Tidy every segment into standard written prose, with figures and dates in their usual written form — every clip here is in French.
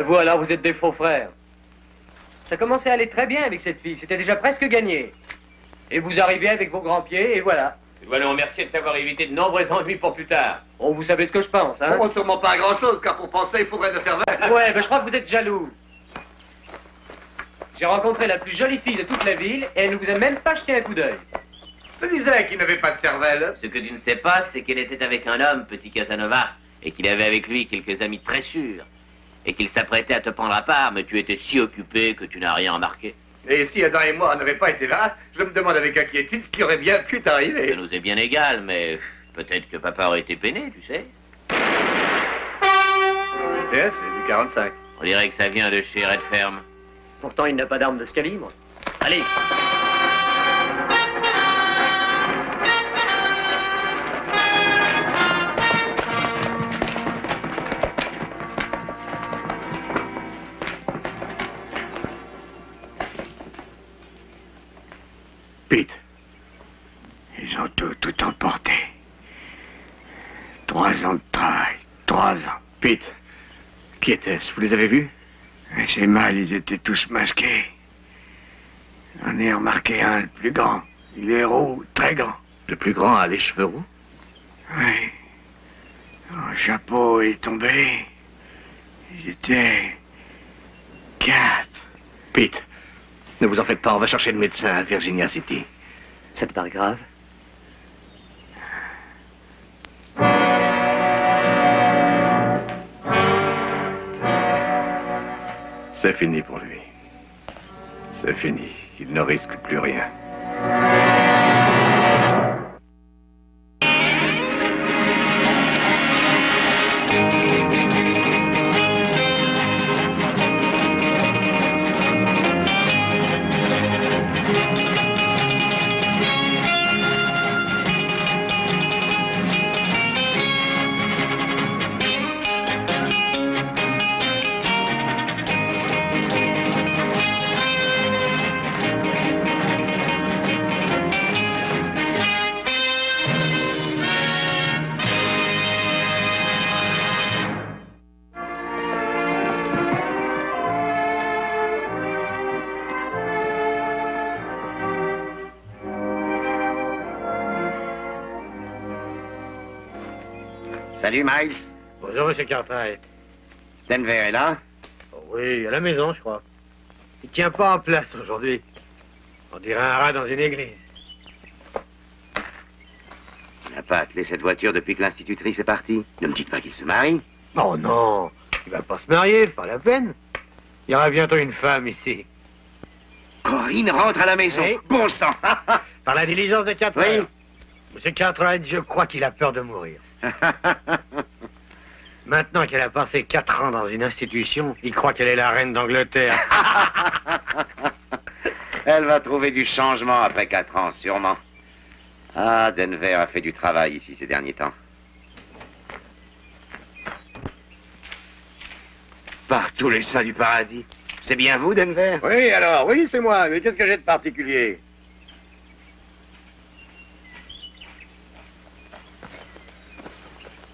Ah, vous alors, vous êtes des faux frères. Ça commençait à aller très bien avec cette fille. C'était déjà presque gagné. Et vous arrivez avec vos grands pieds, et voilà. Je dois nous remercier de t'avoir évité de nombreux ennuis pour plus tard. Oh, vous savez ce que je pense, hein? Oh, sûrement pas grand-chose, car pour penser, il faudrait de cervelle. Ouais, ben je crois que vous êtes jaloux. J'ai rencontré la plus jolie fille de toute la ville, et elle ne vous a même pas jeté un coup d'œil. Je disais qu'il n'avait pas de cervelle. Ce que tu ne sais pas, c'est qu'elle était avec un homme, petit Casanova, et qu'il avait avec lui quelques amis très sûrs, et qu'il s'apprêtait à te prendre à part, mais tu étais si occupé que tu n'as rien remarqué. Et si Adam et moi n'avaient pas été là, je me demande avec inquiétude ce qui aurait bien pu t'arriver. Ça nous est bien égal, mais peut-être que papa aurait été peiné, tu sais. C'est du 45. On dirait que ça vient de chez Redferme. Pourtant, il n'a pas d'arme de ce calibre. Allez. Pete, ils ont tout emporté. 3 ans de travail, 3 ans. Pete, qui était-ce? Vous les avez vus? Et c'est mal, ils étaient tous masqués. J'en ai remarqué un, le plus grand. Il est roux, très grand. Le plus grand a les cheveux roux? Oui. Son chapeau est tombé. Ils étaient 4. Pete, ne vous en faites pas, on va chercher le médecin à Virginia City. Ça te paraît grave? C'est fini pour lui. C'est fini. Il ne risque plus rien. Salut, Miles. Bonjour, monsieur Cartwright. Denver est là? Oh, oui, à la maison, je crois. Il tient pas en place aujourd'hui. On dirait un rat dans une église. Il n'a pas attelé cette voiture depuis que l'institutrice est partie. Ne me dites pas qu'il se marie. Oh non, il va pas se marier, pas la peine. Il y aura bientôt une femme ici. Corinne rentre à la maison. Oui. Bon sang. Par la diligence de Cartwright. Oui. Monsieur Cartwright, je crois qu'il a peur de mourir. Maintenant qu'elle a passé 4 ans dans une institution, il croit qu'elle est la reine d'Angleterre. Elle va trouver du changement après 4 ans, sûrement. Ah, Denver a fait du travail ici ces derniers temps. Par tous les saints du paradis. C'est bien vous, Denver? Oui, alors, oui, c'est moi. Mais qu'est-ce que j'ai de particulier?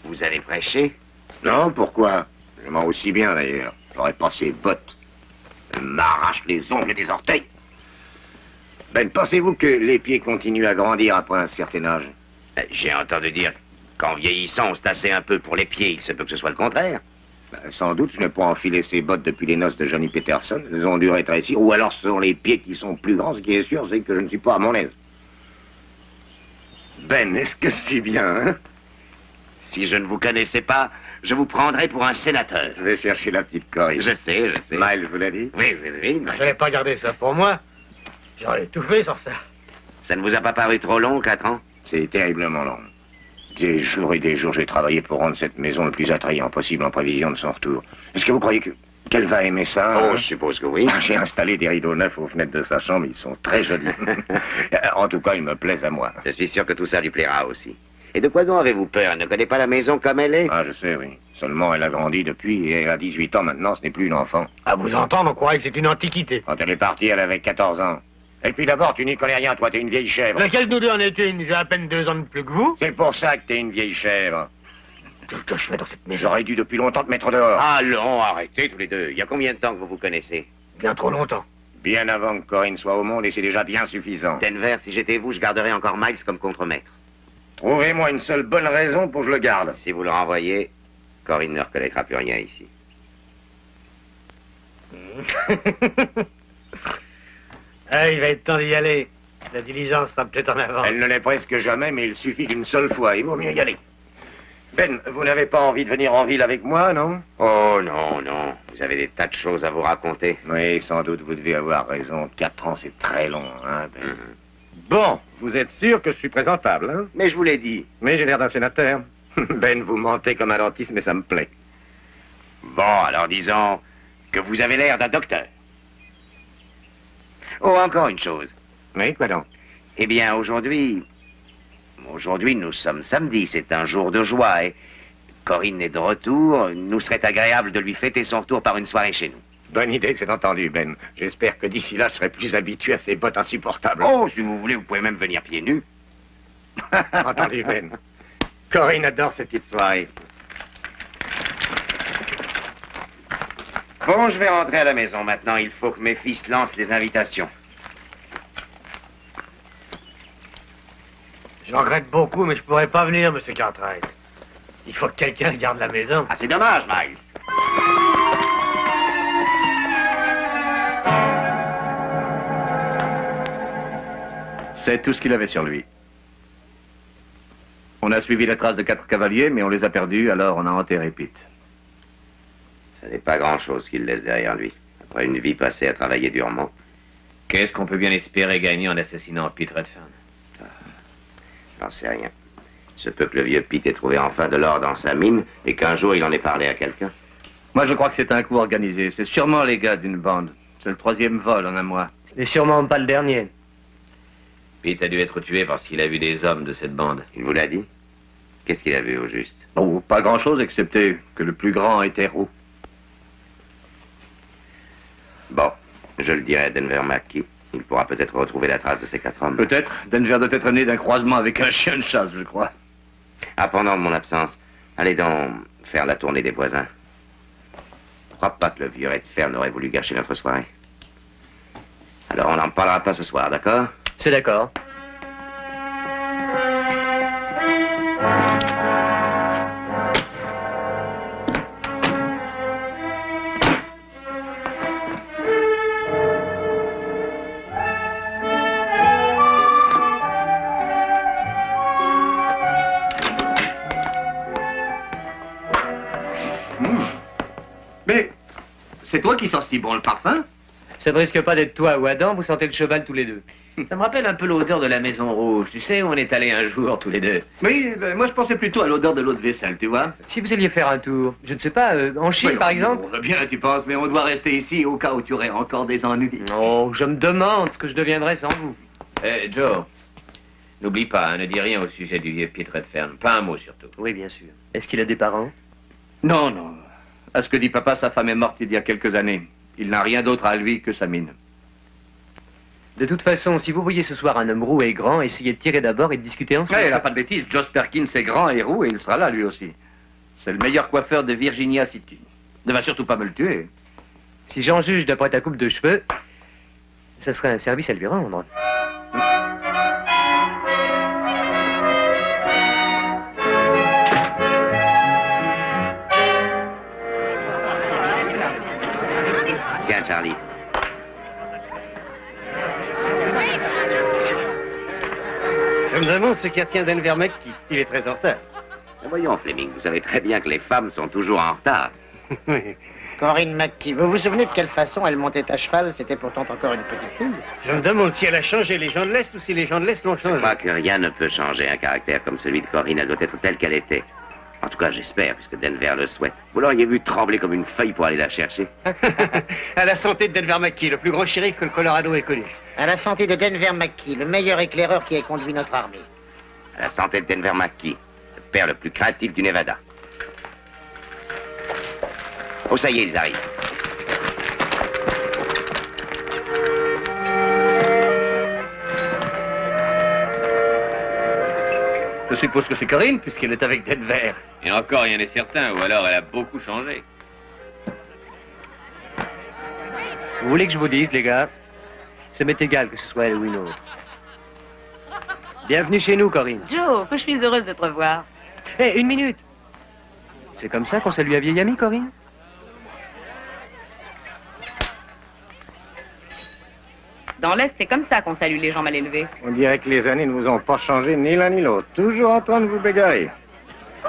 Vous allez prêcher? Non, pourquoi? Je mens aussi bien, d'ailleurs. J'aurais pas ces bottes. Elles m'arrachent les ongles des orteils. Ben, pensez-vous que les pieds continuent à grandir après un certain âge? J'ai entendu dire qu'en vieillissant, on se tassait un peu pour les pieds. Il se peut que ce soit le contraire. Ben, sans doute, je n'ai pas enfilé ces bottes depuis les noces de Johnny Peterson. Elles ont dû rétrécir. Ou alors, ce sont les pieds qui sont plus grands. Ce qui est sûr, c'est que je ne suis pas à mon aise. Ben, est-ce que je suis bien, hein? Si je ne vous connaissais pas, je vous prendrais pour un sénateur. Je vais chercher la petite Corinne. Je sais. Miles vous l'a dit? Oui. Je n'allais pas garder ça pour moi. J'aurais tout fait sur ça. Ça ne vous a pas paru trop long, 4 ans? C'est terriblement long. Des jours et des jours, j'ai travaillé pour rendre cette maison le plus attrayant possible en prévision de son retour. Est-ce que vous croyez qu'elle va aimer ça? Oh, hein? je suppose que oui. J'ai installé des rideaux neufs aux fenêtres de sa chambre. Ils sont très jolis. En tout cas, ils me plaisent à moi. Je suis sûr que tout ça lui plaira aussi. Et de quoi donc avez-vous peur? Elle ne connaît pas la maison comme elle est? Ah, je sais, oui. Seulement, elle a grandi depuis et elle a 18 ans maintenant. Ce n'est plus une enfant. À vous entendre, on croirait que c'est une antiquité. Quand elle est partie, elle avait 14 ans. Et puis d'abord, tu n'y connais rien. Toi, t'es une vieille chèvre. Laquelle de nous deux en est une? J'ai à peine 2 ans de plus que vous. C'est pour ça que t'es une vieille chèvre. Qu'est-ce que je fais dans cette maison? J'aurais dû depuis longtemps te mettre dehors. Allons, arrêtez tous les deux. Il y a combien de temps que vous vous connaissez? Bien trop longtemps. Bien avant que Corinne soit au monde, et c'est déjà bien suffisant. Denver, si j'étais vous, je garderais encore Miles comme contremaître. Trouvez-moi une seule bonne raison pour que je le garde. Si vous le renvoyez, Corinne ne reconnaîtra plus rien ici. Ah, il va être temps d'y aller. La diligence sera peut-être en avant. Elle ne l'est presque jamais, mais il suffit d'une seule fois. Il vaut mieux y aller. Ben, vous n'avez pas envie de venir en ville avec moi, non? Oh non, non. Vous avez des tas de choses à vous raconter. Oui, sans doute, vous devez avoir raison. 4 ans, c'est très long, hein, Ben. Bon, vous êtes sûr que je suis présentable, hein? Mais je vous l'ai dit. Mais j'ai l'air d'un sénateur. Ben, vous mentez comme un dentiste, mais ça me plaît. Bon, alors disons que vous avez l'air d'un docteur. Oh, encore une chose. Oui, quoi donc? Eh bien, aujourd'hui, nous sommes samedi, c'est un jour de joie et Corinne est de retour. Nous serait agréable de lui fêter son retour par une soirée chez nous. Bonne idée, c'est entendu, Ben. J'espère que d'ici là, je serai plus habitué à ces bottes insupportables. Oh, si vous voulez, vous pouvez même venir pieds nus. Entendu, Ben. Corinne adore ces petites soirées. Bon, je vais rentrer à la maison maintenant. Il faut que mes fils lancent les invitations. Je regrette beaucoup, mais je pourrais pas venir, monsieur Cartwright. Il faut que quelqu'un garde la maison. Ah, c'est dommage, Miles. C'est tout ce qu'il avait sur lui. On a suivi la trace de 4 cavaliers, mais on les a perdus, alors on a enterré Pete. Ce n'est pas grand-chose qu'il laisse derrière lui. Après une vie passée à travailler durement. Qu'est-ce qu'on peut bien espérer gagner en assassinant Pete Redfern? J'en sais rien. Se peut que le vieux Pete ait trouvé enfin de l'or dans sa mine et qu'un jour il en ait parlé à quelqu'un. Moi, je crois que c'est un coup organisé. C'est sûrement les gars d'une bande. C'est le 3e vol en un mois. C'est sûrement pas le dernier. Pete a dû être tué parce qu'il a vu des hommes de cette bande. Il vous l'a dit? Qu'est-ce qu'il a vu au juste? Oh, pas grand-chose, excepté que le plus grand était roux. Bon, je le dirai à Denver McKee. Il pourra peut-être retrouver la trace de ces 4 hommes. Peut-être. Denver doit être né d'un croisement avec un chien de chasse, je crois. Ah, pendant mon absence, allez donc faire la tournée des voisins. Je crois pas que le vieux Redfern aurait voulu gâcher notre soirée. Alors on n'en parlera pas ce soir, d'accord? C'est d'accord. Mais c'est toi qui sens si bon le parfum? Ça ne risque pas d'être toi ou Adam, vous sentez le cheval tous les deux. Ça me rappelle un peu l'odeur de la Maison Rouge. Tu sais où on est allé un jour tous les deux? Oui, ben, moi je pensais plutôt à l'odeur de l'eau de vaisselle, tu vois. Si vous alliez faire un tour, je ne sais pas, en Chine Oui, par exemple? On va bien, tu penses, mais on doit rester ici au cas où tu aurais encore des ennuis. Non, je me demande ce que je deviendrais sans vous. Joe, n'oublie pas, hein, ne dis rien au sujet du vieux Pete Redfern. Pas un mot surtout. Oui, bien sûr. Est-ce qu'il a des parents? Non, non. À ce que dit papa, sa femme est morte il y a quelques années. Il n'a rien d'autre à lui que sa mine. De toute façon, si vous voyez ce soir un homme roux et grand, essayez de tirer d'abord et de discuter ensemble. Il n'a pas de bêtises. Joss Perkins est grand et roux et il sera là lui aussi. C'est le meilleur coiffeur de Virginia City. Ne va surtout pas me le tuer. Si j'en juge d'après ta coupe de cheveux, ça serait un service à lui rendre. Tiens, Charlie. Je me demande ce qui retient Denver McKee. Il est très en retard. Voyons, Fleming, vous savez très bien que les femmes sont toujours en retard. Corinne McKee, vous vous souvenez de quelle façon elle montait à cheval? C'était pourtant encore une petite fille. Je me demande si elle a changé les gens de l'Est ou si les gens de l'Est l'ont Je changé. crois que rien ne peut changer un caractère comme celui de Corinne. Elle doit être telle qu'elle était. En tout cas, j'espère, puisque Denver le souhaite. Vous l'auriez vu trembler comme une feuille pour aller la chercher. À la santé de Denver McKee, le plus grand shérif que le Colorado ait connu. À la santé de Denver McKee, le meilleur éclaireur qui ait conduit notre armée. À la santé de Denver McKee, le père le plus craintif du Nevada. Oh, ça y est, ils arrivent. Je suppose que c'est Corinne, puisqu'elle est avec Denver. Et encore, rien n'est certain, ou alors elle a beaucoup changé. Vous voulez que je vous dise, les gars? Ça m'est égal que ce soit elle ou une autre. Bienvenue chez nous, Corinne. Joe, que je suis heureuse de te revoir. Hé, une minute. C'est comme ça qu'on salue un vieil ami, Corinne? Dans l'Est, c'est comme ça qu'on salue les gens mal élevés. On dirait que les années ne vous ont pas changé ni l'un ni l'autre. Toujours en train de vous bégarer.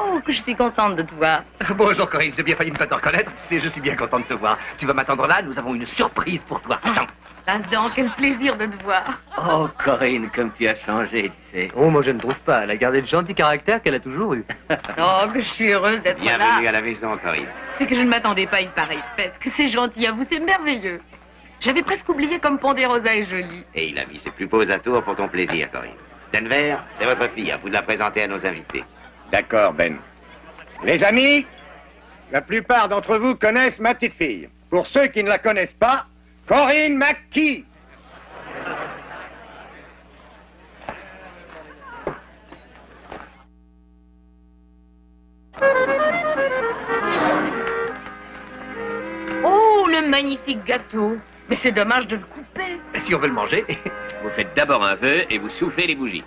Oh, que je suis contente de te voir. Bonjour Corinne, j'ai bien failli ne pas te reconnaître. Tu sais, je suis bien content de te voir. Tu vas m'attendre là, nous avons une surprise pour toi. Attends. Attends, quel plaisir de te voir. Oh, Corinne, comme tu as changé, tu sais. Oh, moi je ne trouve pas. Elle a gardé le gentil caractère qu'elle a toujours eu. Oh, que je suis heureuse d'être là. Bienvenue à la maison, Corinne. C'est que je ne m'attendais pas à une pareille fête. Que c'est gentil à vous, c'est merveilleux. J'avais presque oublié comme Ponderosa est jolie. Et il a mis ses plus beaux atours pour ton plaisir, Corinne. Denver, c'est votre fille, à vous de la présenter à nos invités. D'accord, Ben. Les amis, la plupart d'entre vous connaissent ma petite fille. Pour ceux qui ne la connaissent pas, Corinne McKee. Oh, le magnifique gâteau. Mais c'est dommage de le couper. Si on veut le manger. Vous faites d'abord un vœu et vous soufflez les bougies.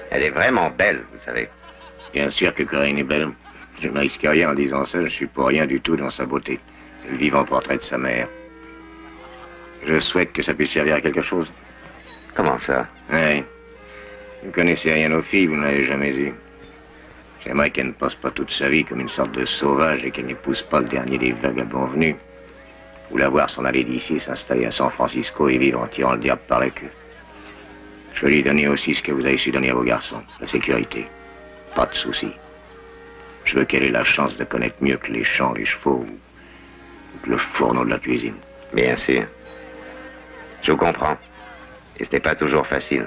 Elle est vraiment belle, vous savez. Bien sûr que Corinne est belle. Je ne risque rien en disant ça, je suis pour rien du tout dans sa beauté. C'est le vivant portrait de sa mère. Je souhaite que ça puisse servir à quelque chose. Comment ça? Oui. Vous ne connaissez rien aux filles, vous ne l'avez jamais eu. J'aimerais qu'elle ne passe pas toute sa vie comme une sorte de sauvage et qu'elle n'épouse pas le dernier des vagabonds venus. Ou la voir s'en aller d'ici, s'installer à San Francisco et vivre en tirant le diable par la queue. Je veux lui donner aussi ce que vous avez su donner à vos garçons, la sécurité. Pas de soucis. Je veux qu'elle ait la chance de connaître mieux que les champs, les chevaux, ou que le fourneau de la cuisine. Bien sûr. Je vous comprends. Et ce n'est pas toujours facile.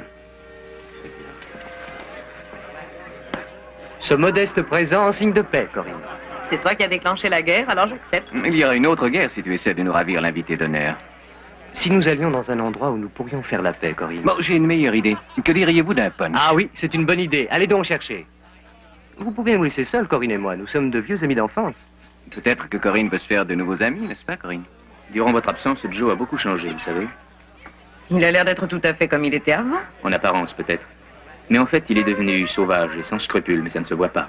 Ce modeste présent en signe de paix, Corinne. C'est toi qui as déclenché la guerre, alors j'accepte. Il y aura une autre guerre si tu essaies de nous ravir l'invité d'honneur. Si nous allions dans un endroit où nous pourrions faire la paix, Corinne. Bon, j'ai une meilleure idée. Que diriez-vous d'un punch? Ah oui, c'est une bonne idée. Allez donc chercher. Vous pouvez nous laisser seuls, Corinne et moi. Nous sommes de vieux amis d'enfance. Peut-être que Corinne veut se faire de nouveaux amis, n'est-ce pas, Corinne? Durant votre absence, Joe a beaucoup changé, vous savez. Il a l'air d'être tout à fait comme il était avant. En apparence, peut-être. Mais en fait, il est devenu sauvage et sans scrupules, mais ça ne se voit pas.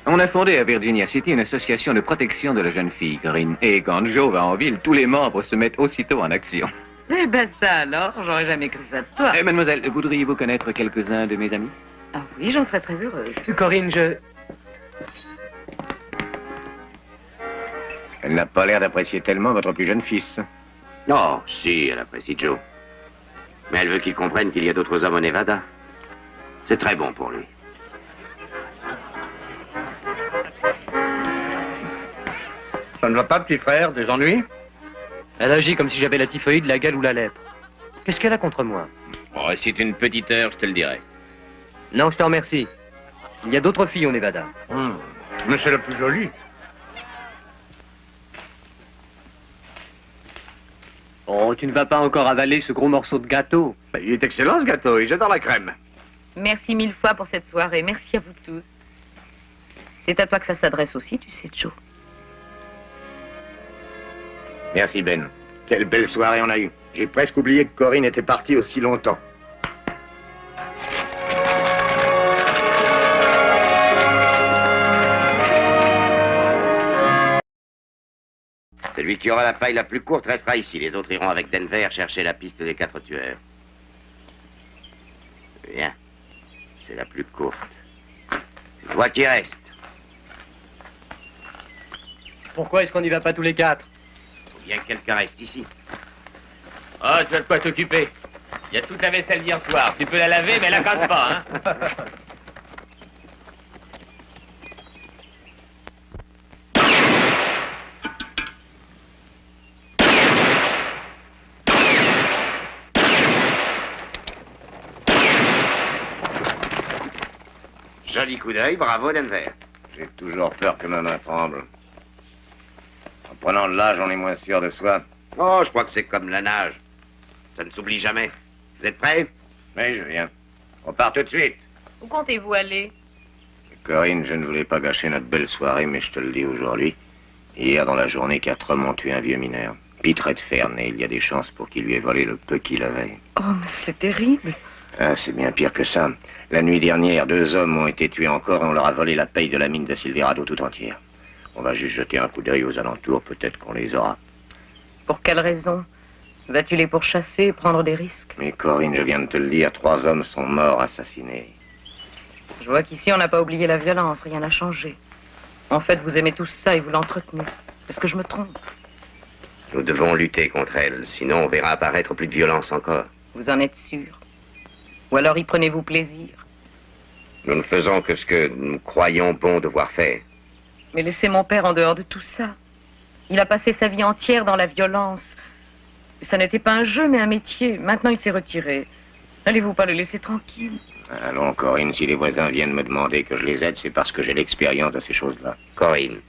On a fondé à Virginia City une association de protection de la jeune fille, Corinne. Et quand Joe va en ville, tous les membres se mettent aussitôt en action. Eh ben ça alors, j'aurais jamais cru ça de toi. Eh, mademoiselle, voudriez-vous connaître quelques-uns de mes amis? Ah oui, j'en serais très heureuse. Corinne, Elle n'a pas l'air d'apprécier tellement votre plus jeune fils. Oh, si, elle apprécie Joe. Mais elle veut qu'il comprenne qu'il y a d'autres hommes au Nevada. C'est très bon pour lui. Ça ne va pas, petit frère? Des ennuis? Elle agit comme si j'avais la typhoïde, la gale ou la lèpre. Qu'est-ce qu'elle a contre moi? Oh, si c'est une petite heure, je te le dirai. Non, je t'en remercie. Il y a d'autres filles au Nevada. Mais c'est la plus jolie. Oh, tu ne vas pas encore avaler ce gros morceau de gâteau. Il est excellent, ce gâteau, et j'adore la crème. Merci mille fois pour cette soirée. Merci à vous tous. C'est à toi que ça s'adresse aussi, tu sais, Joe. Merci, Ben. Quelle belle soirée on a eue. J'ai presque oublié que Corinne était partie aussi longtemps. Celui qui aura la paille la plus courte restera ici. Les autres iront avec Denver chercher la piste des 4 tueurs. Bien. C'est la plus courte. C'est toi qui restes. Pourquoi est-ce qu'on n'y va pas tous les quatre? Faut bien que quelqu'un reste ici. Oh, tu as de quoi t'occuper. Il y a toute la vaisselle d'hier soir. Tu peux la laver, mais la casse pas, hein. Joli coup d'œil, bravo Denver. J'ai toujours peur que ma main tremble. En prenant de l'âge, on est moins sûr de soi. Oh, je crois que c'est comme la nage. Ça ne s'oublie jamais. Vous êtes prêts? Oui, je viens. On part tout de suite. Où comptez-vous aller? Corinne, je ne voulais pas gâcher notre belle soirée, mais je te le dis aujourd'hui. Hier, dans la journée, 4 hommes ont tué un vieux mineur. Pitre de Ferne, et il y a des chances pour qu'il lui ait volé le peu qu'il avait. Oh, mais c'est terrible. Ah, c'est bien pire que ça. La nuit dernière, 2 hommes ont été tués encore et on leur a volé la paye de la mine de Silverado tout entière. On va juste jeter un coup d'œil aux alentours, peut-être qu'on les aura. Pour quelle raison? Vas-tu les pourchasser et prendre des risques? Mais Corinne, je viens de te le dire, 3 hommes sont morts assassinés. Je vois qu'ici, on n'a pas oublié la violence, rien n'a changé. En fait, vous aimez tous ça et vous l'entretenez. Est-ce que je me trompe? Nous devons lutter contre elle, sinon on verra apparaître plus de violence encore. Vous en êtes sûr? Ou alors y prenez-vous plaisir? Nous ne faisons que ce que nous croyons bon devoir faire. Mais laissez mon père en dehors de tout ça. Il a passé sa vie entière dans la violence. Ça n'était pas un jeu, mais un métier. Maintenant, il s'est retiré. N'allez-vous pas le laisser tranquille? Allons, Corinne, si les voisins viennent me demander que je les aide, c'est parce que j'ai l'expérience de ces choses-là. Corinne,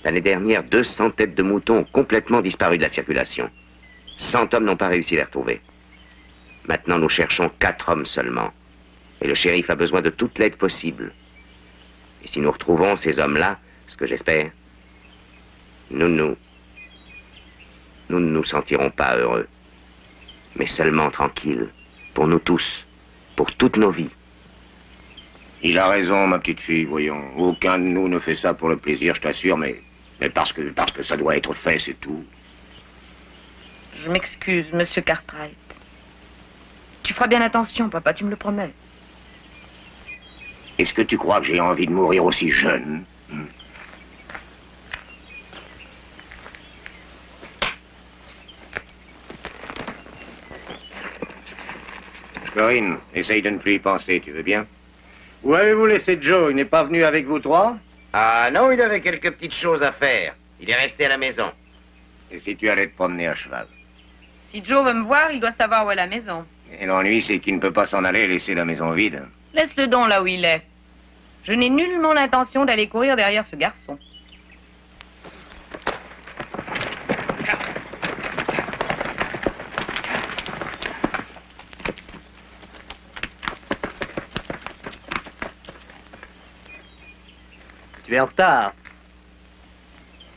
l'année dernière, 200 têtes de moutons ont complètement disparu de la circulation. 100 hommes n'ont pas réussi à les retrouver. Maintenant, nous cherchons 4 hommes seulement. Et le shérif a besoin de toute l'aide possible. Et si nous retrouvons ces hommes-là, ce que j'espère, nous ne nous sentirons pas heureux. Mais seulement tranquilles. Pour nous tous. Pour toutes nos vies. Il a raison, ma petite fille, voyons. Aucun de nous ne fait ça pour le plaisir, je t'assure, mais parce que ça doit être fait, c'est tout. Je m'excuse, monsieur Cartwright. Tu feras bien attention, papa, tu me le promets. Est-ce que tu crois que j'ai envie de mourir aussi jeune? Corinne, essaye de ne plus y penser, tu veux bien? Où avez-vous laissé Joe? Il n'est pas venu avec vous 3? Ah non, il avait quelques petites choses à faire. Il est resté à la maison. Et si tu allais te promener à cheval? Si Joe veut me voir, il doit savoir où est la maison. Et l'ennui, c'est qu'il ne peut pas s'en aller et laisser la maison vide. Laisse-le donc là où il est. Je n'ai nullement l'intention d'aller courir derrière ce garçon. Tu es en retard.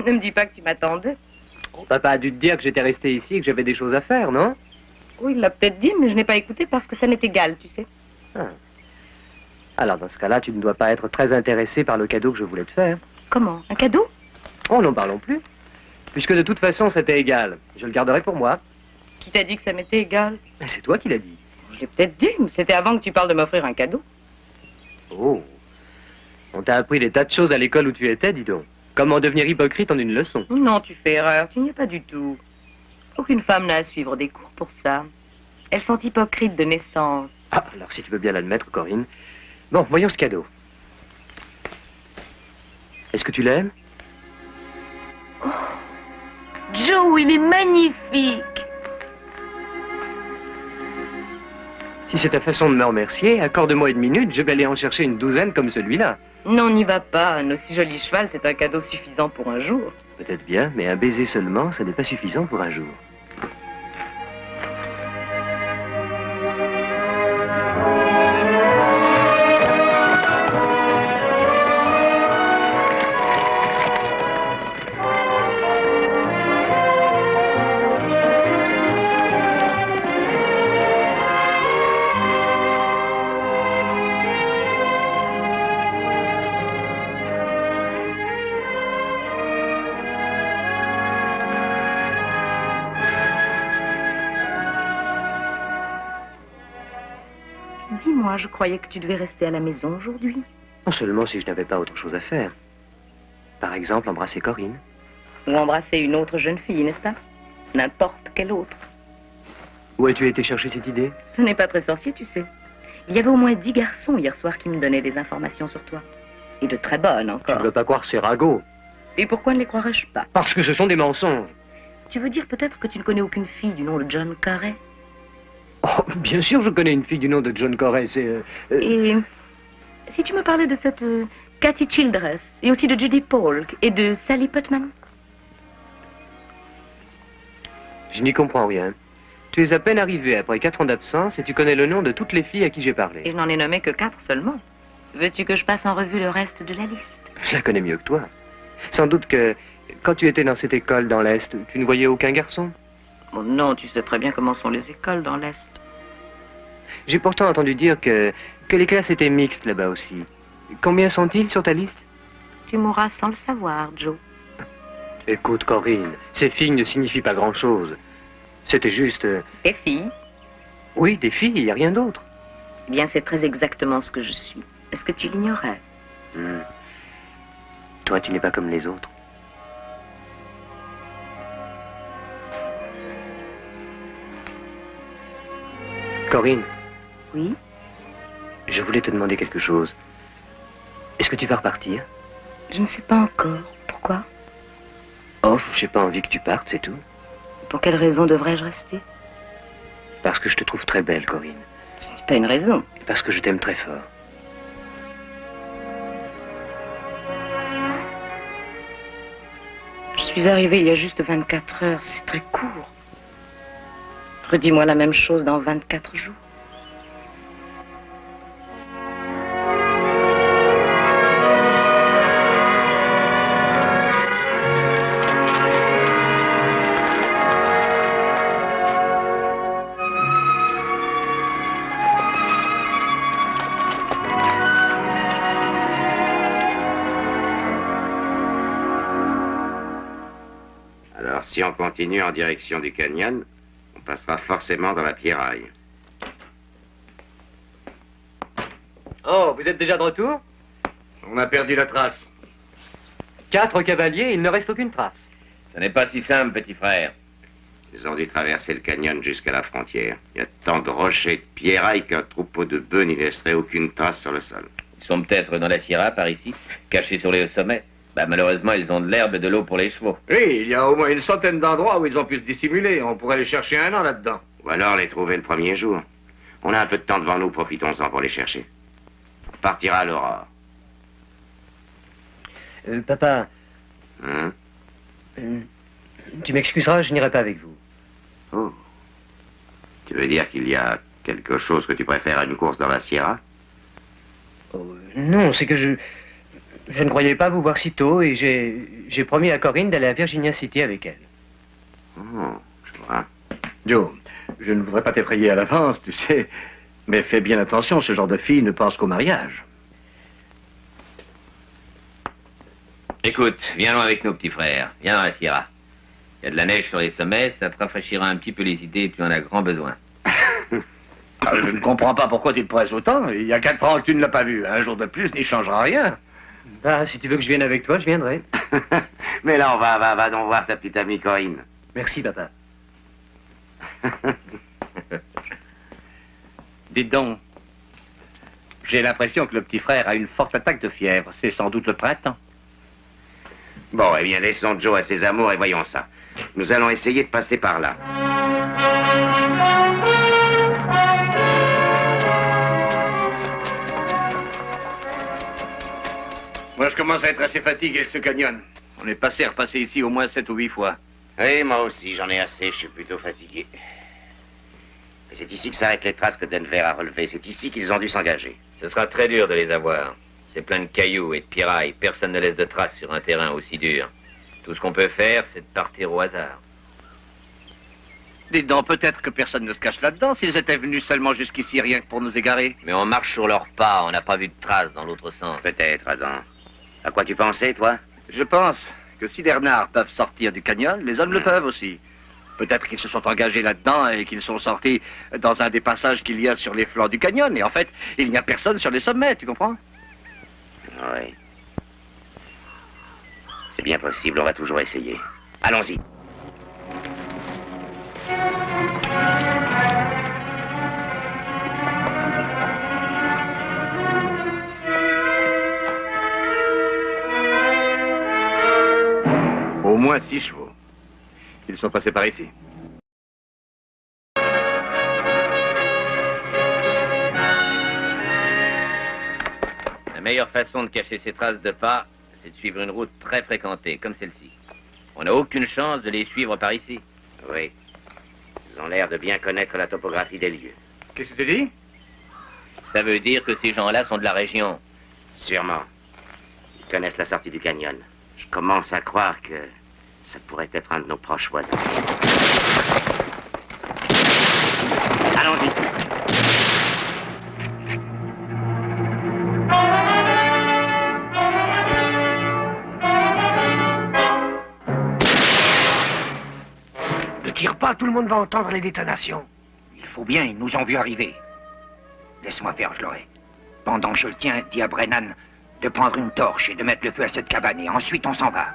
Ne me dis pas que tu m'attendais. Papa a dû te dire que j'étais resté ici et que j'avais des choses à faire, non? Oui, il l'a peut-être dit, mais je n'ai pas écouté parce que ça m'est égal, tu sais. Ah. Alors, dans ce cas-là, tu ne dois pas être très intéressé par le cadeau que je voulais te faire. Comment? Un cadeau? Oh, n'en parlons plus. Puisque de toute façon, c'était égal. Je le garderai pour moi. Qui t'a dit que ça m'était égal? Mais c'est toi qui l'as dit. Je l'ai peut-être dit, mais c'était avant que tu parles de m'offrir un cadeau. Oh. On t'a appris des tas de choses à l'école où tu étais, dis donc. Comment devenir hypocrite en une leçon. Non, tu fais erreur, tu n'y es pas du tout. Aucune femme n'a à suivre des cours pour ça. Elles sont hypocrites de naissance. Ah, alors si tu veux bien l'admettre, Corinne. Bon, voyons ce cadeau. Est-ce que tu l'aimes? Oh, Joe, il est magnifique. Si c'est ta façon de me remercier, accorde-moi 1 minute, je vais aller en chercher une 12aine comme celui-là. Non, n'y va pas. Un aussi joli cheval, c'est un cadeau suffisant pour un jour. Peut-être bien, mais un baiser seulement, ça n'est pas suffisant pour un jour. Dis-moi, je croyais que tu devais rester à la maison aujourd'hui. Non seulement si je n'avais pas autre chose à faire. Par exemple, embrasser Corinne. Ou embrasser une autre jeune fille, n'est-ce pas? N'importe quelle autre. Où as-tu été chercher cette idée? Ce n'est pas très sorcier, tu sais. Il y avait au moins 10 garçons hier soir qui me donnaient des informations sur toi. Et de très bonnes Tu encore. ne veux pas croire ces ragots. Et pourquoi ne les croirais-je pas? Parce que ce sont des mensonges. Tu veux dire peut-être que tu ne connais aucune fille du nom de John Corey? Oh, bien sûr, je connais une fille du nom de John Corey, c'est... Et si tu me parlais de cette Cathy Childress, et aussi de Judy Polk, et de Sally Putman? Je n'y comprends rien. Tu es à peine arrivé après 4 ans d'absence et tu connais le nom de toutes les filles à qui j'ai parlé. Et je n'en ai nommé que 4 seulement. Veux-tu que je passe en revue le reste de la liste? Je la connais mieux que toi. Sans doute que, quand tu étais dans cette école dans l'Est, tu ne voyais aucun garçon. Oh non, tu sais très bien comment sont les écoles dans l'Est. J'ai pourtant entendu dire que les classes étaient mixtes là-bas aussi. Combien sont-ils sur ta liste? Tu mourras sans le savoir, Joe. Écoute, Corinne, ces filles ne signifient pas grand-chose. C'était juste... Des filles? Oui, des filles, il n'y a rien d'autre. Eh bien, c'est très exactement ce que je suis. Est-ce que tu l'ignorais? Toi, tu n'es pas comme les autres. Corinne. Oui? Je voulais te demander quelque chose. Est-ce que tu vas repartir? Je ne sais pas encore. Pourquoi? Oh, j'ai pas envie que tu partes, c'est tout. Pour quelle raison devrais-je rester? Parce que je te trouve très belle, Corinne. Ce n'est pas une raison. Et parce que je t'aime très fort. Je suis arrivée il y a juste 24 heures. C'est très court. Redis-moi la même chose dans 24 jours. Alors, si on continue en direction du canyon, on passera forcément dans la pierraille. Oh, vous êtes déjà de retour? On a perdu la trace. 4 cavaliers, il ne reste aucune trace. Ce n'est pas si simple, petit frère. Ils ont dû traverser le canyon jusqu'à la frontière. Il y a tant de rochers et de pierrailles qu'un troupeau de bœufs n'y laisserait aucune trace sur le sol. Ils sont peut-être dans la Sierra, par ici, cachés sur les sommets. Bah, malheureusement, ils ont de l'herbe et de l'eau pour les chevaux. Oui, il y a au moins une centaine d'endroits où ils ont pu se dissimuler. On pourrait les chercher 1 an là-dedans. Ou alors les trouver le premier jour. On a un peu de temps devant nous, profitons-en pour les chercher. On partira à l'aurore. Papa, Hein? tu m'excuseras, je n'irai pas avec vous. Oh. Tu veux dire qu'il y a quelque chose que tu préfères à une course dans la Sierra? Oh, non, c'est que je ne croyais pas vous voir si tôt et j'ai promis à Corinne d'aller à Virginia City avec elle. Oh, je vois. Joe, je ne voudrais pas t'effrayer à l'avance, tu sais. Mais fais bien attention, ce genre de fille ne pense qu'au mariage. Écoute, viens loin avec nous, petit frère. Viens dans la Sierra. Il y a de la neige sur les sommets, ça te rafraîchira un petit peu les idées et tu en as grand besoin. Je ne comprends pas pourquoi tu te presses autant. Il y a 4 ans que tu ne l'as pas vu. Un jour de plus n'y changera rien. Bah, si tu veux que je vienne avec toi, je viendrai. Mais là, va donc voir ta petite amie Corinne. Merci, papa. Dites donc, j'ai l'impression que le petit frère a une forte attaque de fièvre. C'est sans doute le printemps. Bon, eh bien, laissons Joe à ses amours et voyons ça. Nous allons essayer de passer par là. Moi, je commence à être assez fatigué de ce canyon. On est passé, repassé ici au moins 7 ou 8 fois. Oui, moi aussi, j'en ai assez, je suis plutôt fatigué. Mais c'est ici que s'arrêtent les traces que Denver a relevées. C'est ici qu'ils ont dû s'engager. Ce sera très dur de les avoir. C'est plein de cailloux et de pierrailles. Personne ne laisse de traces sur un terrain aussi dur. Tout ce qu'on peut faire, c'est de partir au hasard. Dites donc, peut-être que personne ne se cache là-dedans s'ils étaient venus seulement jusqu'ici rien que pour nous égarer. Mais on marche sur leurs pas, on n'a pas vu de traces dans l'autre sens. Peut-être, Adam. À quoi tu pensais, toi? Je pense que si les renards peuvent sortir du canyon, les hommes le peuvent aussi. Peut-être qu'ils se sont engagés là-dedans et qu'ils sont sortis dans un des passages qu'il y a sur les flancs du canyon. Et en fait, il n'y a personne sur les sommets, tu comprends? Oui. C'est bien possible, on va toujours essayer. Allons-y. Au moins 6 chevaux. Ils sont passés par ici. La meilleure façon de cacher ces traces de pas, c'est de suivre une route très fréquentée, comme celle-ci. On n'a aucune chance de les suivre par ici. Oui. Ils ont l'air de bien connaître la topographie des lieux. Qu'est-ce que tu dis? Ça veut dire que ces gens-là sont de la région. Sûrement. Ils connaissent la sortie du canyon. Je commence à croire que ça pourrait être un de nos proches voisins. Allons-y. Ne tire pas, tout le monde va entendre les détonations. Il faut bien, ils nous ont vu arriver. Laisse-moi faire, je l'aurai. Pendant que je le tiens, dis à Brennan de prendre une torche et de mettre le feu à cette cabane, et ensuite on s'en va.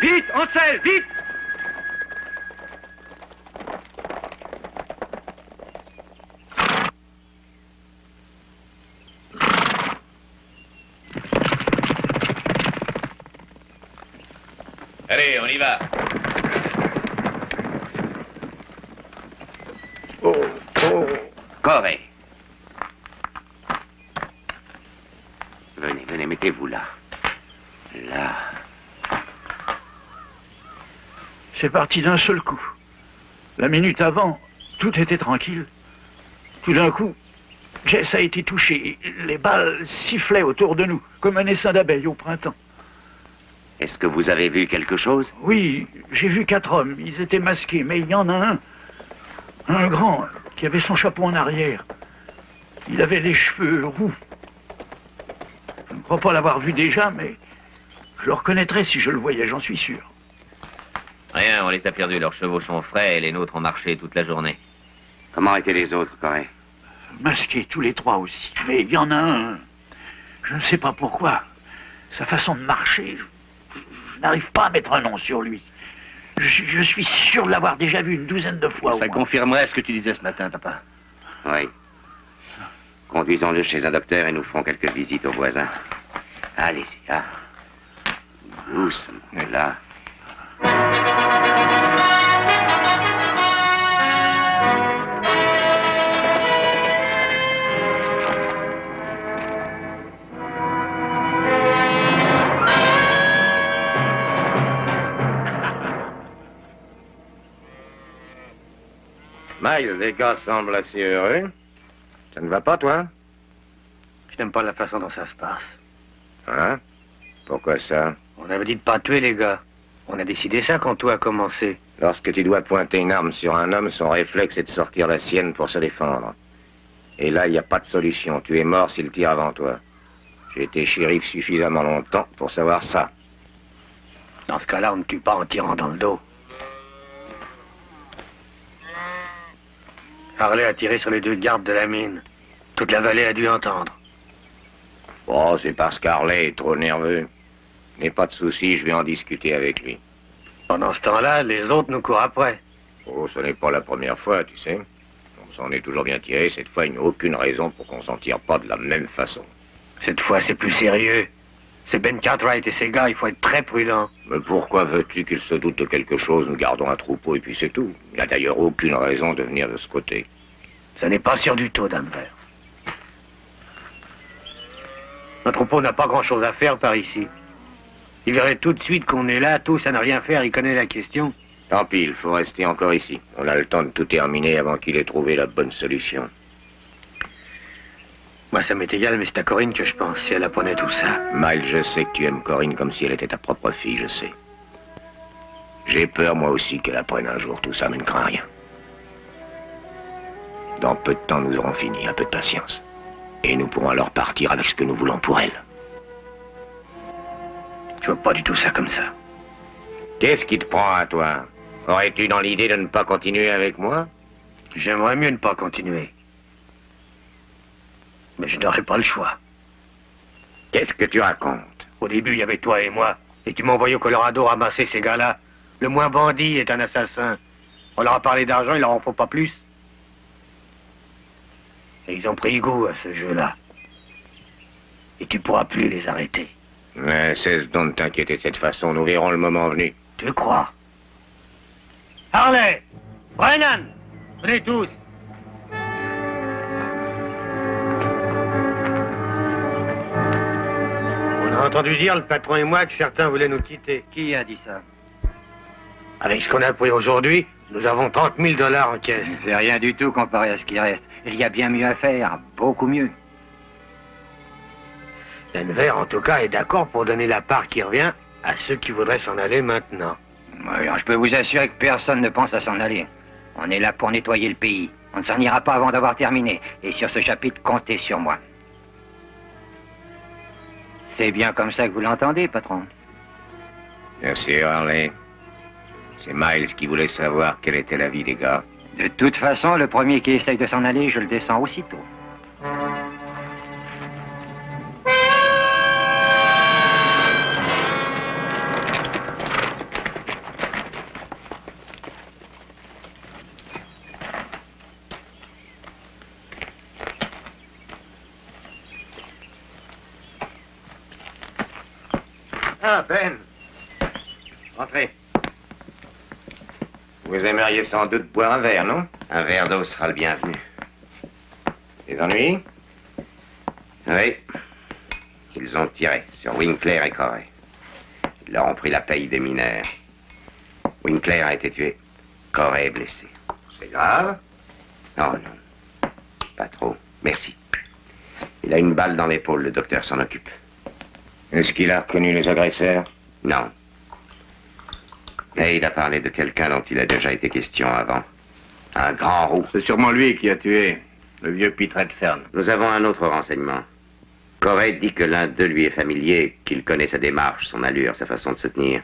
Vite, Ansel, vite! Allez, on y va. Oh, oh. Corée. Venez, venez, mettez-vous là. Là. C'est parti d'un seul coup. La minute avant, tout était tranquille. Tout d'un coup, Jess a été touché. Les balles sifflaient autour de nous, comme un essaim d'abeilles au printemps. Est-ce que vous avez vu quelque chose? Oui, j'ai vu 4 hommes. Ils étaient masqués, mais il y en a un grand, qui avait son chapeau en arrière. Il avait les cheveux roux. Je ne crois pas l'avoir vu déjà, mais je le reconnaîtrais si je le voyais, j'en suis sûr. Rien, on les a perdus. Leurs chevaux sont frais et les nôtres ont marché toute la journée. Comment étaient les autres, Corée? Masqués, tous les 3 aussi. Mais il y en a un, je ne sais pas pourquoi. Sa façon de marcher, je n'arrive pas à mettre un nom sur lui. Je suis sûr de l'avoir déjà vu une douzaine de fois. Ça confirmerait ce que tu disais ce matin, papa. Oui. Conduisons-le chez un docteur et nous ferons quelques visites aux voisins. Allez-y, là. Doucement, là. Miles, les gars semblent assez heureux. Ça ne va pas, toi? Je n'aime pas la façon dont ça se passe. Hein? Pourquoi ça? On avait dit de pas tuer les gars. On a décidé ça quand tout a commencé. Lorsque tu dois pointer une arme sur un homme, son réflexe est de sortir la sienne pour se défendre. Et là, il n'y a pas de solution. Tu es mort s'il tire avant toi. J'ai été shérif suffisamment longtemps pour savoir ça. Dans ce cas-là, on ne tue pas en tirant dans le dos. Harley a tiré sur les 2 gardes de la mine. Toute la vallée a dû entendre. Oh, c'est parce qu'Harley est trop nerveux. N'aie pas de soucis, je vais en discuter avec lui. Pendant ce temps-là, les autres nous courent après. Oh, ce n'est pas la première fois, tu sais. On s'en est toujours bien tiré. Cette fois, il n'y a aucune raison pour qu'on s'en tire pas de la même façon. Cette fois, c'est plus sérieux. C'est Ben Cartwright et ses gars, il faut être très prudent. Mais pourquoi veux-tu qu'ils se doutent de quelque chose? Nous gardons un troupeau et puis c'est tout. Il n'y a d'ailleurs aucune raison de venir de ce côté. Ça n'est pas sûr du tout, Denver. Un troupeau n'a pas grand-chose à faire par ici. Il verrait tout de suite qu'on est là, tous à ne rien faire, il connaît la question. Tant pis, il faut rester encore ici. On a le temps de tout terminer avant qu'il ait trouvé la bonne solution. Moi, ça m'est égal, mais c'est à Corinne que je pense, si elle apprenait tout ça. Miles, je sais que tu aimes Corinne comme si elle était ta propre fille, je sais. J'ai peur, moi aussi, qu'elle apprenne un jour tout ça, mais ne crains rien. Dans peu de temps, nous aurons fini, un peu de patience. Et nous pourrons alors partir avec ce que nous voulons pour elle. Je vois pas du tout ça comme ça. Qu'est-ce qui te prend à toi? Aurais-tu dans l'idée de ne pas continuer avec moi? J'aimerais mieux ne pas continuer. Mais je n'aurais pas le choix. Qu'est-ce que tu racontes? Au début, il y avait toi et moi. Et tu m'as envoyé au Colorado ramasser ces gars-là. Le moins bandit est un assassin. On leur a parlé d'argent, il leur en faut pas plus. Et ils ont pris goût à ce jeu-là. Et tu pourras plus les arrêter. Mais cesse donc de t'inquiéter de cette façon, nous verrons le moment venu. Tu crois? Harley, Brennan, venez tous. On a entendu dire, le patron et moi, que certains voulaient nous quitter. Qui a dit ça? Avec ce qu'on a pris aujourd'hui, nous avons 30 000 $ en caisse. C'est rien du tout comparé à ce qui reste. Il y a bien mieux à faire, beaucoup mieux. Denver, en tout cas, est d'accord pour donner la part qui revient à ceux qui voudraient s'en aller maintenant. Oui, je peux vous assurer que personne ne pense à s'en aller. On est là pour nettoyer le pays. On ne s'en ira pas avant d'avoir terminé. Et sur ce chapitre, comptez sur moi. C'est bien comme ça que vous l'entendez, patron? Bien sûr, Harley. C'est Miles qui voulait savoir quelle était la vie des gars. De toute façon, le premier qui essaye de s'en aller, je le descends aussitôt. Ah, Ben. Entrez. Vous aimeriez sans doute boire un verre, non? Un verre d'eau sera le bienvenu. Des ennuis? Oui. Ils ont tiré sur Winkler et Corey. Ils leur ont pris la paye des mineurs. Winkler a été tué. Corey est blessé. C'est grave? Oh non. Pas trop. Merci. Il a une balle dans l'épaule, le docteur s'en occupe. Est-ce qu'il a reconnu les agresseurs? Non. Mais il a parlé de quelqu'un dont il a déjà été question avant. Un grand roux. C'est sûrement lui qui a tué le vieux Pete Redfern. Nous avons un autre renseignement. Corey dit que l'un d'eux lui est familier, qu'il connaît sa démarche, son allure, sa façon de se tenir.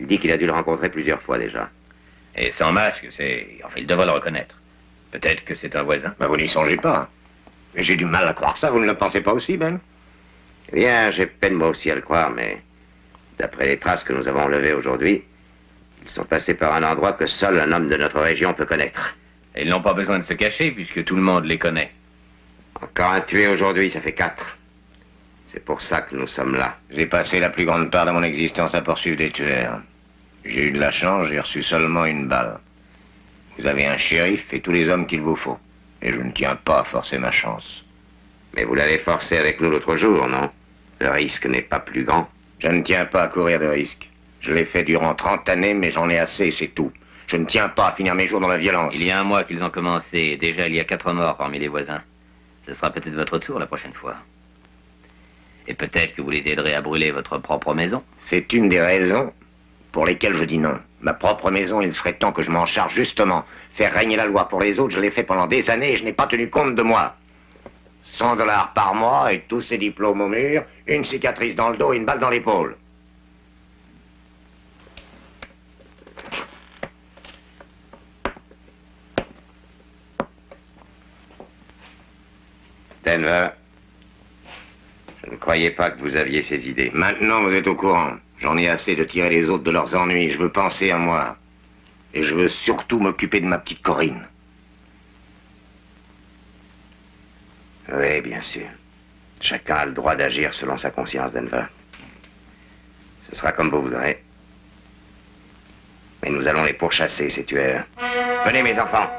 Il dit qu'il a dû le rencontrer plusieurs fois déjà. Et sans masque, c'est... Enfin, il devrait le reconnaître. Peut-être que c'est un voisin. Ben, vous n'y songez pas. Mais j'ai du mal à croire ça, vous ne le pensez pas aussi, Ben? Eh bien, j'ai peine moi aussi à le croire, mais d'après les traces que nous avons levées aujourd'hui, ils sont passés par un endroit que seul un homme de notre région peut connaître. Et ils n'ont pas besoin de se cacher, puisque tout le monde les connaît. Encore un tué aujourd'hui, ça fait 4. C'est pour ça que nous sommes là. J'ai passé la plus grande part de mon existence à poursuivre des tueurs. J'ai eu de la chance, j'ai reçu seulement une balle. Vous avez un shérif et tous les hommes qu'il vous faut. Et je ne tiens pas à forcer ma chance. Mais vous l'avez forcé avec nous l'autre jour, non? Le risque n'est pas plus grand. Je ne tiens pas à courir de risque. Je l'ai fait durant 30 années, mais j'en ai assez, c'est tout. Je ne tiens pas à finir mes jours dans la violence. Il y a un mois qu'ils ont commencé, et déjà il y a 4 morts parmi les voisins. Ce sera peut-être votre tour la prochaine fois. Et peut-être que vous les aiderez à brûler votre propre maison. C'est une des raisons pour lesquelles je dis non. Ma propre maison, il serait temps que je m'en charge justement. Faire régner la loi pour les autres, je l'ai fait pendant des années et je n'ai pas tenu compte de moi. 100 $ par mois et tous ces diplômes au mur, une cicatrice dans le dos et une balle dans l'épaule. Denver, je ne croyais pas que vous aviez ces idées. Maintenant, vous êtes au courant. J'en ai assez de tirer les autres de leurs ennuis. Je veux penser à moi. Et je veux surtout m'occuper de ma petite Corinne. Oui, bien sûr. Chacun a le droit d'agir selon sa conscience, Denver. Ce sera comme vous voudrez. Mais nous allons les pourchasser, ces tueurs. Venez, mes enfants.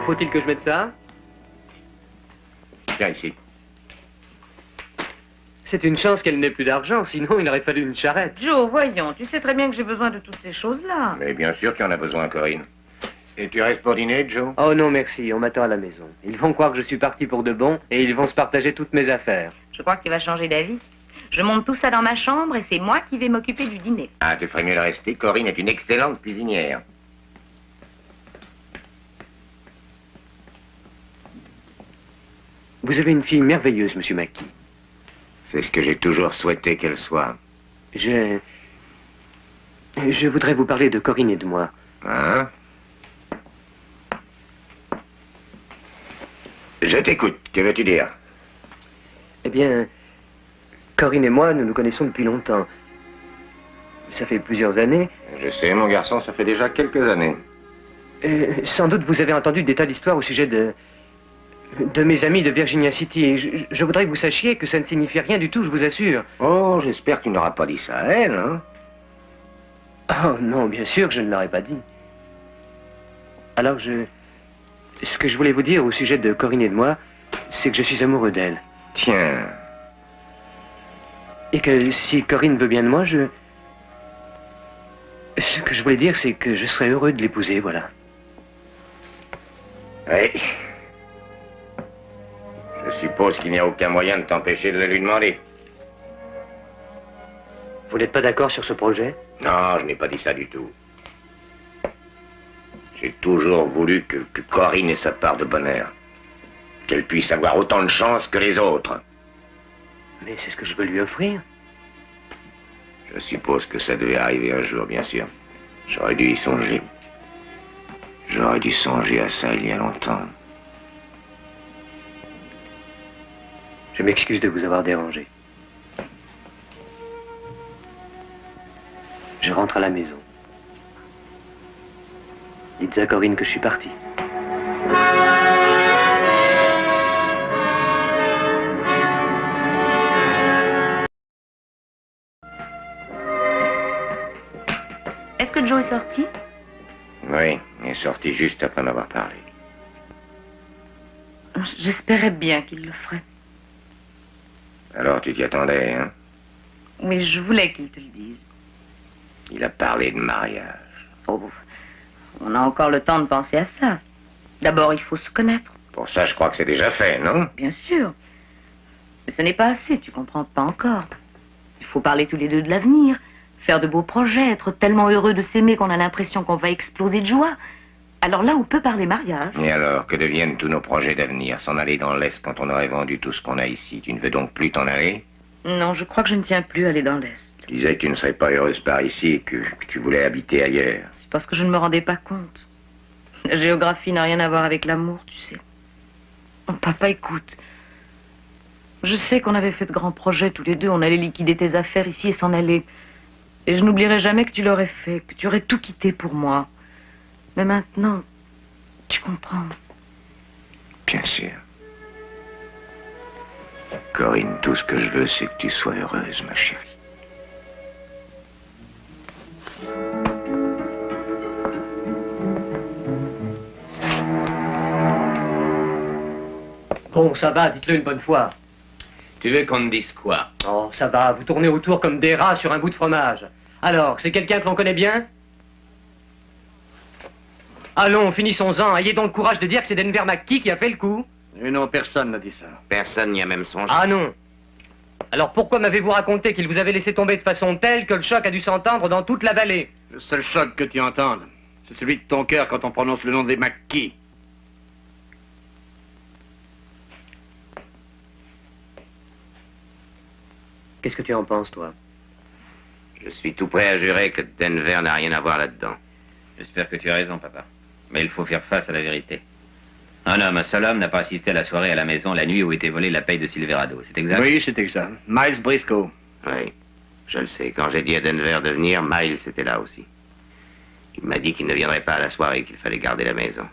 Faut-il que je mette ça? Viens ici. C'est une chance qu'elle n'ait plus d'argent, sinon il aurait fallu une charrette. Joe, voyons, tu sais très bien que j'ai besoin de toutes ces choses-là. Mais bien sûr tu en as besoin, Corinne. Et tu restes pour dîner, Joe? Oh non, merci, on m'attend à la maison. Ils vont croire que je suis parti pour de bon et ils vont se partager toutes mes affaires. Je crois que tu vas changer d'avis. Je monte tout ça dans ma chambre et c'est moi qui vais m'occuper du dîner. Ah, tu ferais mieux de rester. Corinne est une excellente cuisinière. Vous avez une fille merveilleuse, Monsieur Mackie. C'est ce que j'ai toujours souhaité qu'elle soit. Je voudrais vous parler de Corinne et de moi. Hein? Je t'écoute. Que veux-tu dire? Eh bien, Corinne et moi, nous nous connaissons depuis longtemps. Ça fait plusieurs années. Je sais, mon garçon, ça fait déjà quelques années. Sans doute vous avez entendu des tas d'histoires au sujet de mes amis de Virginia City. Et je voudrais que vous sachiez que ça ne signifie rien du tout, je vous assure. Oh, j'espère que tu n'auras pas dit ça à elle, hein? Oh non, bien sûr que je ne l'aurais pas dit. Alors ce que je voulais vous dire au sujet de Corinne et de moi, c'est que je suis amoureux d'elle. Tiens. Et que si Corinne veut bien de moi, ce que je voulais dire, c'est que je serais heureux de l'épouser, voilà. Oui. Je suppose qu'il n'y a aucun moyen de t'empêcher de le lui demander. Vous n'êtes pas d'accord sur ce projet? Non, je n'ai pas dit ça du tout. J'ai toujours voulu que Corinne ait sa part de bonheur. Qu'elle puisse avoir autant de chance que les autres. Mais c'est ce que je veux lui offrir. Je suppose que ça devait arriver un jour, bien sûr. J'aurais dû y songer. J'aurais dû songer à ça il y a longtemps. Je m'excuse de vous avoir dérangé. Je rentre à la maison. Dites à Corinne que je suis parti. Est-ce que Joe est sorti? Oui, il est sorti juste après m'avoir parlé. J'espérais bien qu'il le ferait. Alors tu t'y attendais, hein? Mais je voulais qu'il te le dise. Il a parlé de mariage. Oh, on a encore le temps de penser à ça. D'abord, il faut se connaître. Pour ça, je crois que c'est déjà fait, non? Bien sûr. Mais ce n'est pas assez, tu comprends pas encore. Il faut parler tous les deux de l'avenir, faire de beaux projets, être tellement heureux de s'aimer qu'on a l'impression qu'on va exploser de joie. Alors là, on peut parler mariage. Et alors, que deviennent tous nos projets d'avenir? S'en aller dans l'Est quand on aurait vendu tout ce qu'on a ici? Tu ne veux donc plus t'en aller? Non, je crois que je ne tiens plus à aller dans l'Est. Tu disais que tu ne serais pas heureuse par ici et que tu voulais habiter ailleurs. C'est parce que je ne me rendais pas compte. La géographie n'a rien à voir avec l'amour, tu sais. Oh, papa, écoute. Je sais qu'on avait fait de grands projets tous les deux. On allait liquider tes affaires ici et s'en aller. Et je n'oublierai jamais que tu l'aurais fait, que tu aurais tout quitté pour moi. Mais maintenant, tu comprends. Bien sûr. Corinne, tout ce que je veux, c'est que tu sois heureuse, ma chérie. Bon, ça va, dites-le une bonne fois. Tu veux qu'on te dise quoi? Oh, ça va, vous tournez autour comme des rats sur un bout de fromage. Alors, c'est quelqu'un que l'on connaît bien? Allons, finissons-en. Ayez donc le courage de dire que c'est Denver McKee qui a fait le coup. Et non, personne n'a dit ça. Personne n'y a même songé. Ah non. Alors pourquoi m'avez-vous raconté qu'il vous avait laissé tomber de façon telle que le choc a dû s'entendre dans toute la vallée? Le seul choc que tu entendes, c'est celui de ton cœur quand on prononce le nom des McKee. Qu'est-ce que tu en penses, toi? Je suis tout prêt à jurer que Denver n'a rien à voir là-dedans. J'espère que tu as raison, papa. Mais il faut faire face à la vérité. Un seul homme n'a pas assisté à la soirée à la maison la nuit où était volée la paye de Silverado. C'est exact? Oui, c'est exact. Miles Briscoe. Oui, je le sais. Quand j'ai dit à Denver de venir, Miles était là aussi. Il m'a dit qu'il ne viendrait pas à la soirée, qu'il fallait garder la maison.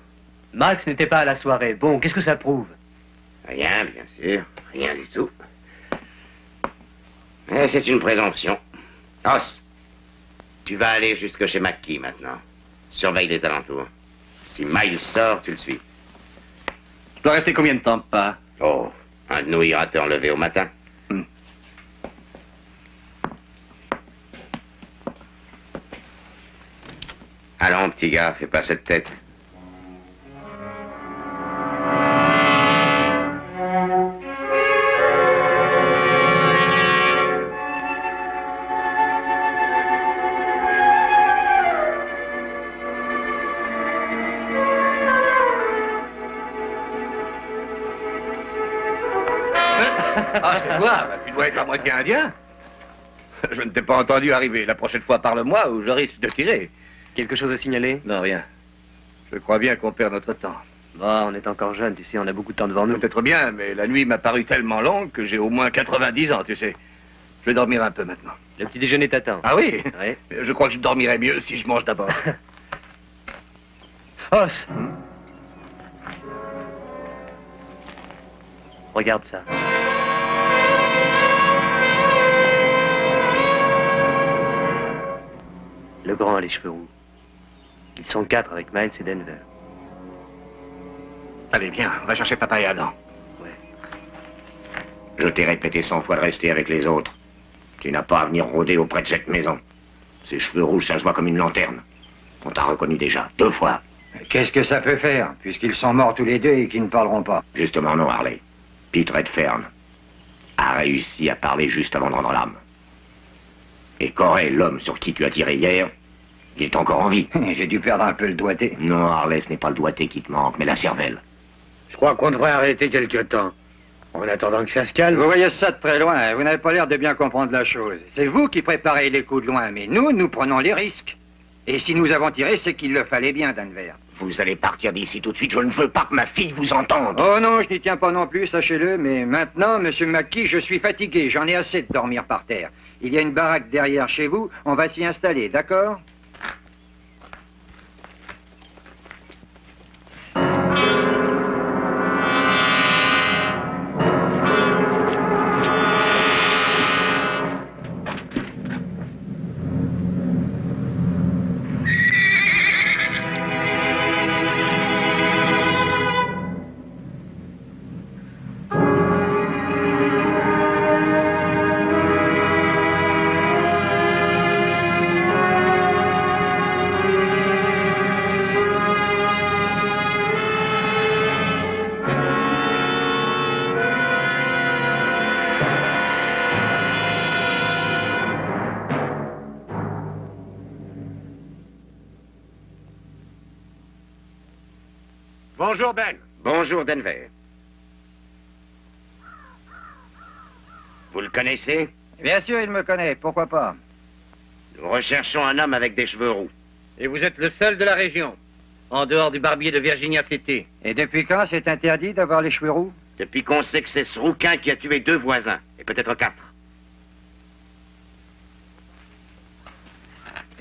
Max n'était pas à la soirée. Bon, qu'est-ce que ça prouve? Rien, bien sûr. Rien du tout. Mais c'est une présomption. Os, tu vas aller jusque chez McKee maintenant. Surveille les alentours. Si Miles sort, tu le suis. Je dois rester combien de temps, pas? Oh, un de nous ira te relever au matin. Allons, petit gars, fais pas cette tête. Ah, c'est toi? Bah, tu dois être à moitié indien. Je ne t'ai pas entendu arriver. La prochaine fois, parle-moi ou je risque de tirer. Quelque chose à signaler? Non, rien. Je crois bien qu'on perd notre temps. Bon, on est encore jeune, tu sais, on a beaucoup de temps devant nous. Peut-être bien, mais la nuit m'a paru tellement longue que j'ai au moins 90 ans, tu sais. Je vais dormir un peu maintenant. Le petit déjeuner t'attend. Ah oui? Oui. Je crois que je dormirai mieux si je mange d'abord. Os! Regarde ça. Le grand a les cheveux roux. Ils sont 4 avec Miles et Denver. Allez, viens, on va chercher papa et Adam. Je t'ai répété 100 fois de rester avec les autres. Tu n'as pas à venir rôder auprès de cette maison. Ces cheveux rouges, ça se voit comme une lanterne. On t'a reconnu déjà, 2 fois. Qu'est-ce que ça peut faire, puisqu'ils sont morts tous les deux et qu'ils ne parleront pas? Justement non, Harley. Pete Redfern a réussi à parler juste avant de rendre l'âme. Et Corey, l'homme sur qui tu as tiré hier, il est encore en vie. J'ai dû perdre un peu le doigté. Non, Harley, ce n'est pas le doigté qui te manque, mais la cervelle. Je crois qu'on devrait arrêter quelque temps. En attendant que ça se calme. Vous voyez ça de très loin, vous n'avez pas l'air de bien comprendre la chose. C'est vous qui préparez les coups de loin, mais nous prenons les risques. Et si nous avons tiré, c'est qu'il le fallait bien, Denver. Vous allez partir d'ici tout de suite, je ne veux pas que ma fille vous entende. Oh non, je n'y tiens pas non plus, sachez-le, mais maintenant, Monsieur McKee, je suis fatigué, j'en ai assez de dormir par terre. Il y a une baraque derrière chez vous, on va s'y installer, d'accord? Bonjour, Ben. Bonjour, Denver. Vous le connaissez? Bien sûr, il me connaît, pourquoi pas? Nous recherchons un homme avec des cheveux roux. Et vous êtes le seul de la région, en dehors du barbier de Virginia City. Et depuis quand c'est interdit d'avoir les cheveux roux? Depuis qu'on sait que c'est ce rouquin qui a tué 2 voisins, et peut-être 4.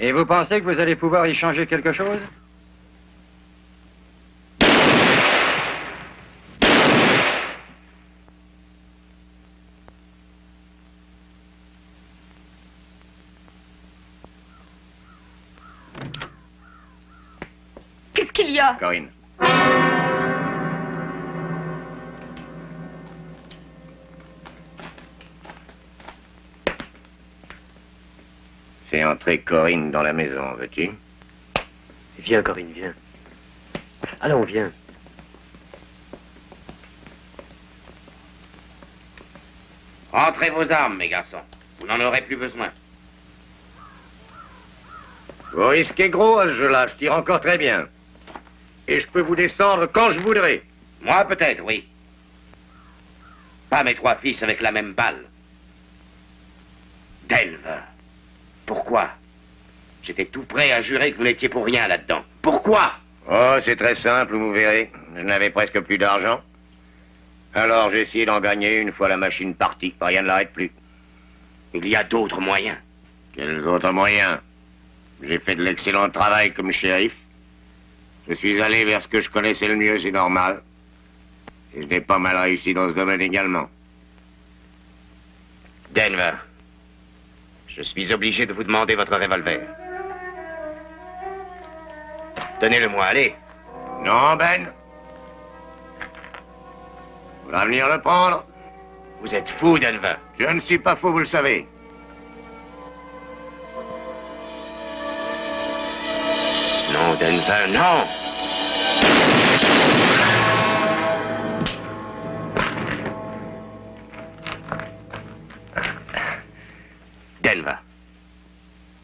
Et vous pensez que vous allez pouvoir y changer quelque chose? Qu'est-ce qu'il y a? Corinne. Fais entrer Corinne dans la maison, veux-tu? Viens, Corinne, viens. Allons, viens. Rentrez vos armes, mes garçons. Vous n'en aurez plus besoin. Vous risquez gros à ce jeu-là, je tire encore très bien. Et je peux vous descendre quand je voudrais. Moi, peut-être, oui. Pas mes 3 fils avec la même balle. Denver. Pourquoi? J'étais tout prêt à jurer que vous n'étiez pour rien là-dedans. Pourquoi? Oh, c'est très simple, vous verrez. Je n'avais presque plus d'argent. Alors j'ai essayé d'en gagner une fois la machine partie. Rien ne l'arrête plus. Il y a d'autres moyens. Quels autres moyens? J'ai fait de l'excellent travail comme shérif. Je suis allé vers ce que je connaissais le mieux, c'est normal. Et je n'ai pas mal réussi dans ce domaine également. Denver, je suis obligé de vous demander votre revolver. Donnez-le-moi, allez. Non, Ben. Vous allez venir le prendre? Vous êtes fou, Denver. Je ne suis pas fou, vous le savez. Non, Denver, non. Denver.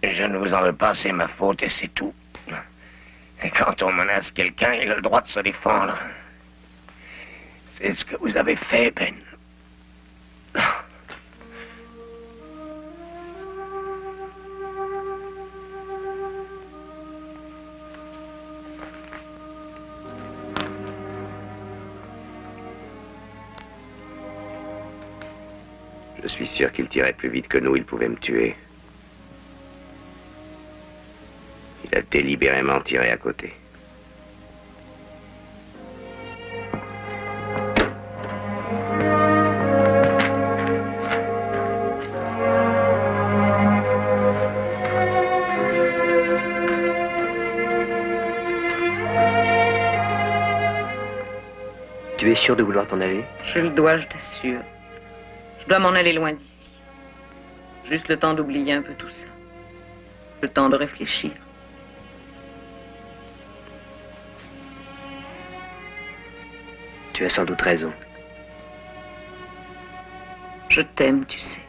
Je ne vous en veux pas, c'est ma faute et c'est tout. Et quand on menace quelqu'un, il a le droit de se défendre. C'est ce que vous avez fait, Ben. Je suis sûr qu'il tirait plus vite que nous, il pouvait me tuer. Il a délibérément tiré à côté. Tu es sûr de vouloir t'en aller? Je le dois, je t'assure. Je dois m'en aller loin d'ici. Juste le temps d'oublier un peu tout ça. Le temps de réfléchir. Tu as sans doute raison. Je t'aime, tu sais.